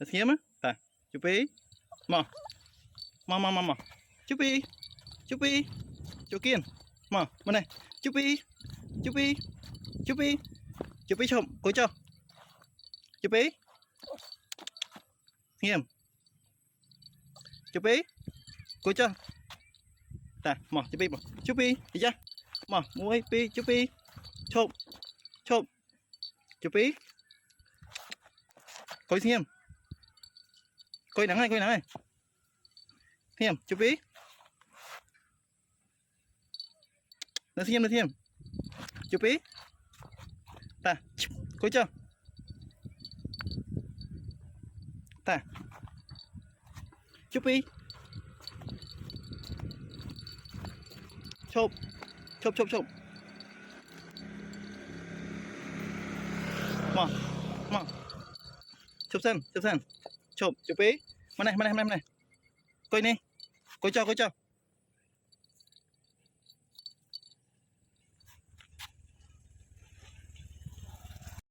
Xem á, ta, chụp ý, mò, mò, chụp ý, chỗ kiên, mò, bên này, chụp ý, chụp ý, chụp ý chụp, coi cho, chụp ý, xem, chụp ý, coi cho, ta, mò, chụp ý, đi ra, mò, muối pi, chụp ý, chụp, chụp ý, coi xem. Coi nắng này thêm chụp ý nó thêm chụp ý ta coi chưa ta chụp ý chụp mò chụp sen chụp ý mà này coi cho